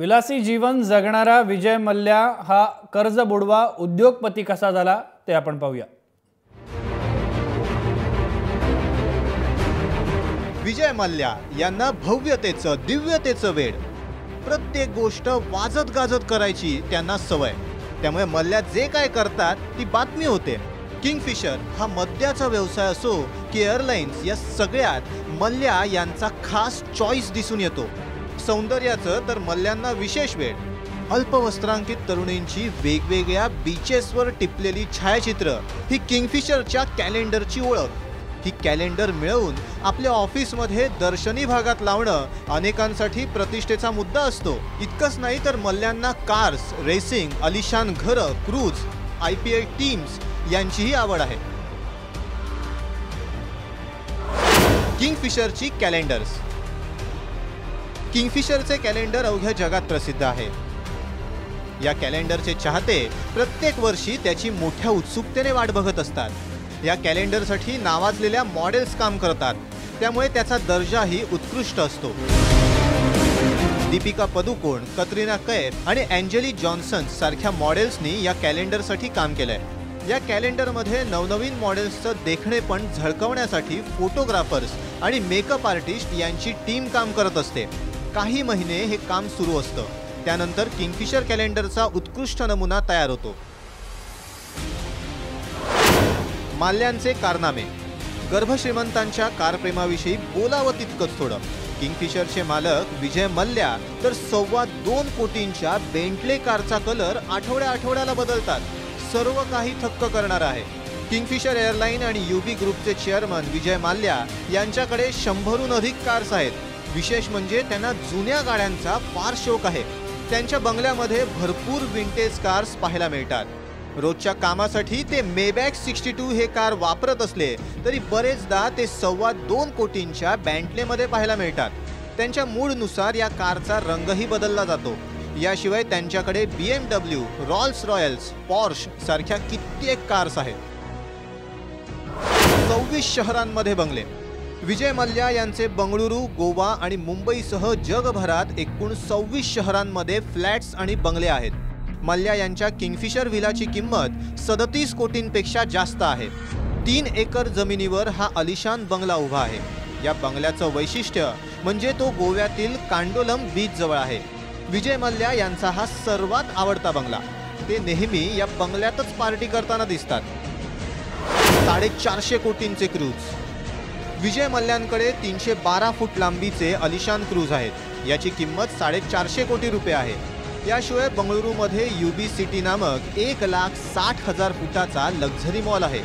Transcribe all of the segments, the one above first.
विलासी जीवन जगणारा विजय मल्ल्या हा कर्ज बुडवा उद्योगपती कसा झाला ते आपण पाहूया। विजय मल्ल्या यांना भव्यतेचं दिव्यतेचं वेड, प्रत्येक गोष्ट वाजत गाजत करायची त्यांना सवय। त्यामुळे मल्ल्या जे काय करतात ती बातमी होते। किंगफिशर हा मद्याचा व्यवसाय असो की एअरलाइन्स, या सगळ्यात मल्ल्या यांचा खास चॉईस दिसून येतो। सौंदर्याचं तर मल्ल्यांना विशेष वेळ। अल्पवस्त्रांकित तरुणींची वेगवेगळ्या बीचेसवर टिपलेली छायाचित्र ही किंगफिशरच्या कॅलेंडरची ओळख। ही कॅलेंडर मिळवून आपल्या ऑफिसमध्ये दर्शनी भागात लावणं अनेकांसाठी प्रतिष्ठेचा मुद्दा असतो। इतकंच नाही तर मल्ल्यांना कार्स, रेसिंग, आलिशान घरं, क्रूज, IPL टीम्स यांचीही आवड आहे। किंगफिशरची कॅलेंडर्स। किंगफिशरचे कॅलेंडर अवघ्या जगात प्रसिद्ध आहे। या कॅलेंडरचे चाहते प्रत्येक वर्षी त्याची मोठ्या उत्सुकतेने वाट बघत असतात। या कॅलेंडरसाठी नावाजलेल्या मॉडेल्स काम करतात, त्यामुळे त्याचा दर्जाही उत्कृष्ट असतो। दीपिका पदुकोण, कतरिना कैफ आणि एंजेली जॉन्सन सारख्या मॉडेल्सनी या कॅलेंडरसाठी काम केलंय। या कॅलेंडरमध्ये नवनवीन मॉडेल्सचं देखणेपण झळकवण्यासाठी फोटोग्राफर्स आणि मेकअप आर्टिस्ट यांची टीम काम करत असते। काही महिने हे काम सुरू असतं, त्यानंतर किंगफिशर कॅलेंडरचा उत्कृष्ट नमुना तयार होतो। मल्ल्यांचे कारनामे। गर्भश्रीमंतांच्या कारप्रेमाविषयी बोलावं तितकंच थोडं। किंगफिशरचे मालक विजय मल्ल्या तर 2.25 कोटींच्या बेंटले कारचा कलर आठवड्याला बदलतात। सर्व काही थक्क करणार आहे। किंगफिशर एअरलाइन आणि UB ग्रुपचे चेअरमन विजय मल्ल्या यांच्याकडे 100हून अधिक कार्स आहेत। विशेष म्हणजे त्यांना जुन्या गाड्यांचा फार शौक आहे। त्यांच्या बंगल्यामध्ये भरपूर विंटेज कार्स पाहायला मिळतात। रोजच्या कामासाठी ते मेबॅक 62 हे कार वापरत असले तरी बरेचदा ते 2.25 कोटींच्या बेंटलेमध्ये पाहायला मिळतात। त्यांच्या मूडनुसार या कारचा रंगही बदलला जातो। याशिवाय त्यांच्याकडे BMW, रॉल्स रॉयल्स, पॉर्श सारख्या कित्येक कार्स आहेत। 24 शहरांमध्ये बंगले। विजय मल्ल्या यांचे बंगळुरू, गोवा आणि मुंबईसह जगभरात एकूण 26 शहरांमध्ये फ्लॅट्स आणि बंगले आहेत। मल्ल्या यांच्या किंगफिशर विलाची किंमत 37 कोटींपेक्षा जास्त आहे। 3 एकर जमिनीवर हा आलिशान बंगला उभा आहे। या बंगल्याचं वैशिष्ट्य म्हणजे तो गोव्यातील कांडोलम बीच जवळ आहे। विजय मल्ल्या यांचा हा सर्वात आवडता बंगला। ते नेहमी या बंगल्यातच पार्टी करताना दिसतात। 450 कोटींचे क्रूज। विजय मल्ल्यांकडे 312 फूट लांबीचे आलिशान क्रूज आहेत। याची किंमत 450 कोटी रुपये आहे। याशिवाय बंगळुरूमध्ये UB सिटी नामक 1,60,000 फुटाचा लक्झरी मॉल आहे।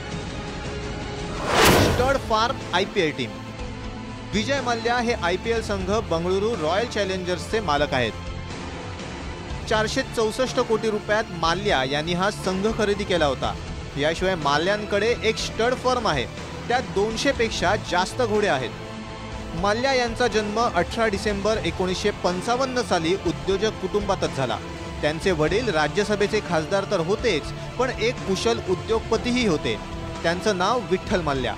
Stud farm IPL team. Vijay Mallya हे IPL संघ बंगळुरू रॉयल चॅलेंजर्सचे मालक आहेत। 464 कोटी रुपयात मल्ल्या यांनी हा संघ खरेदी केला होता। याशिवाय मल्ल्यांकडे एक स्टड फर्म आहे, त्यात 200 पेक्षा जास्त घोडे आहेत। मल्ल्या यांचा जन्म 18 डिसेंबर 1955 साली उद्योजक कुटुंबातच झाला। त्यांचे वडील राज्यसभेचे खासदार तर होतेच, पण एक कुशल उद्योगपतीही होते। त्यांचं नाव विठ्ठल मल्ल्या।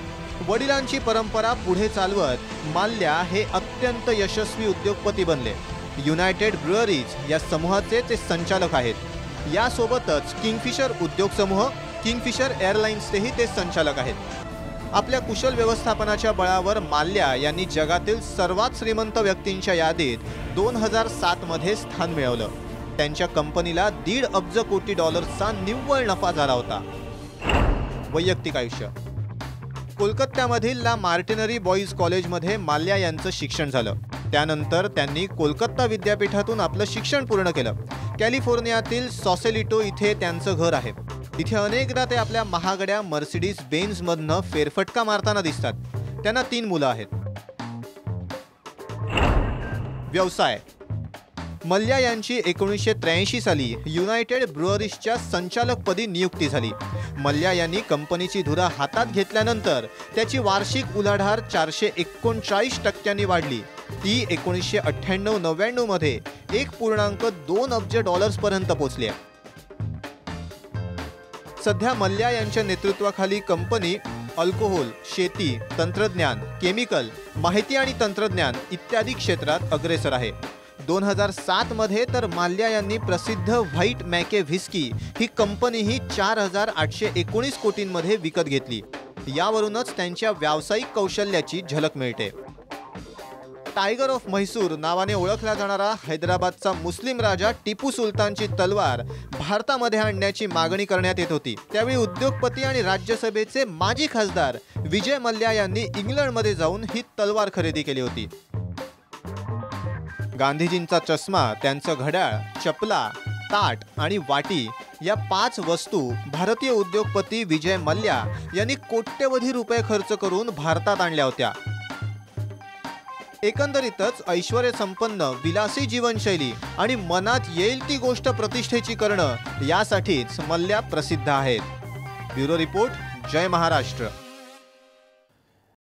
वडिलांची परंपरा पुढे चालवत मल्ल्या हे अत्यंत यशस्वी उद्योगपती बनले। युनायटेड ब्रुअरीज या समूहाचे ते संचालक आहेत। यासोबतच किंगफिशर उद्योग समूह, किंगफिशर एअरलाइन्सचेही ते संचालक आहेत। आपल्या कुशल व्यवस्थापनाच्या बळावर मल्ल्या यांनी जगातील सर्वात श्रीमंत व्यक्तींच्या यादीत 2007 मध्ये स्थान मिळवलं। त्यांच्या कंपनीला $1.5 अब्ज कोटी निव्वळ नफा झाला होता। वैयक्तिक आयुष्य। कोलकात्यामधील ला मार्टिनरी बॉईज कॉलेजमध्ये मल्ल्या यांचं शिक्षण झालं। त्यानंतर त्यांनी कोलकाता विद्यापीठातून आपलं शिक्षण पूर्ण केलं। कॅलिफोर्नियातील सॉसेलिटो इथे त्यांचं घर आहे। इथे अनेकदा ते आपल्या महागड्या मर्सिडीज बेन्झमधनं फेरफटका मारताना दिसतात। त्यांना 3 मुलं आहेत। व्यवसाय। मल्ल्या यांची 1983 साली युनायटेड ब्रुअरीजच्या संचालकपदी नियुक्ती झाली। मल्ल्या यांनी कंपनीची धुरा हातात घेतल्यानंतर त्याची वार्षिक उलाढाल 439% वाढली। ती 1998-99 मध्ये $1.2 अब्ज पर्यंत पोहोचली आहे। सध्या मल्ल्या यांच्या नेतृत्वाखाली कंपनी अल्कोहोल, शेती, तंत्रज्ञान, केमिकल, माहिती आणि तंत्रज्ञान इत्यादी क्षेत्रात अग्रेसर आहे। 2007 मध्ये तर माल्या यांनी प्रसिद्ध व्हाईट मॅके व्हिस्की ही कंपनीही 4,819 कोटींमध्ये विकत घेतली. यावरूनच त्यांच्या व्यावसायिक कौशल्याची झलक मिळते. टायगर ऑफ म्हैसूर नावाने ओळखला जाणारा हैदराबादचा मुस्लिम राजा टिपू सुलतानची तलवार भारतामध्ये आणण्याची मागणी करण्यात येत होती. त्यावेळी उद्योगपती आणि राज्यसभेचे माजी खासदार विजय मल्ल्या यांनी इंग्लंडमध्ये जाऊन ही तलवार खरेदी केली होती. गांधीजींचा चष्मा, त्यांचं घड्याळ, चपला, ताट आणि वाटी या 5 वस्तू भारतीय उद्योगपती विजय मल्ल्या यांनी कोट्यवधी रुपये खर्च करून भारतात आणल्या होत्या. एकंदरीतच ऐश्वर्य संपन्न विलासी जीवनशैली आणि मनात येईल ती गोष्ट प्रतिष्ठेची करणं यासाठीच मल्ल्या प्रसिद्ध आहेत. ब्युरो रिपोर्ट, जय महाराष्ट्र.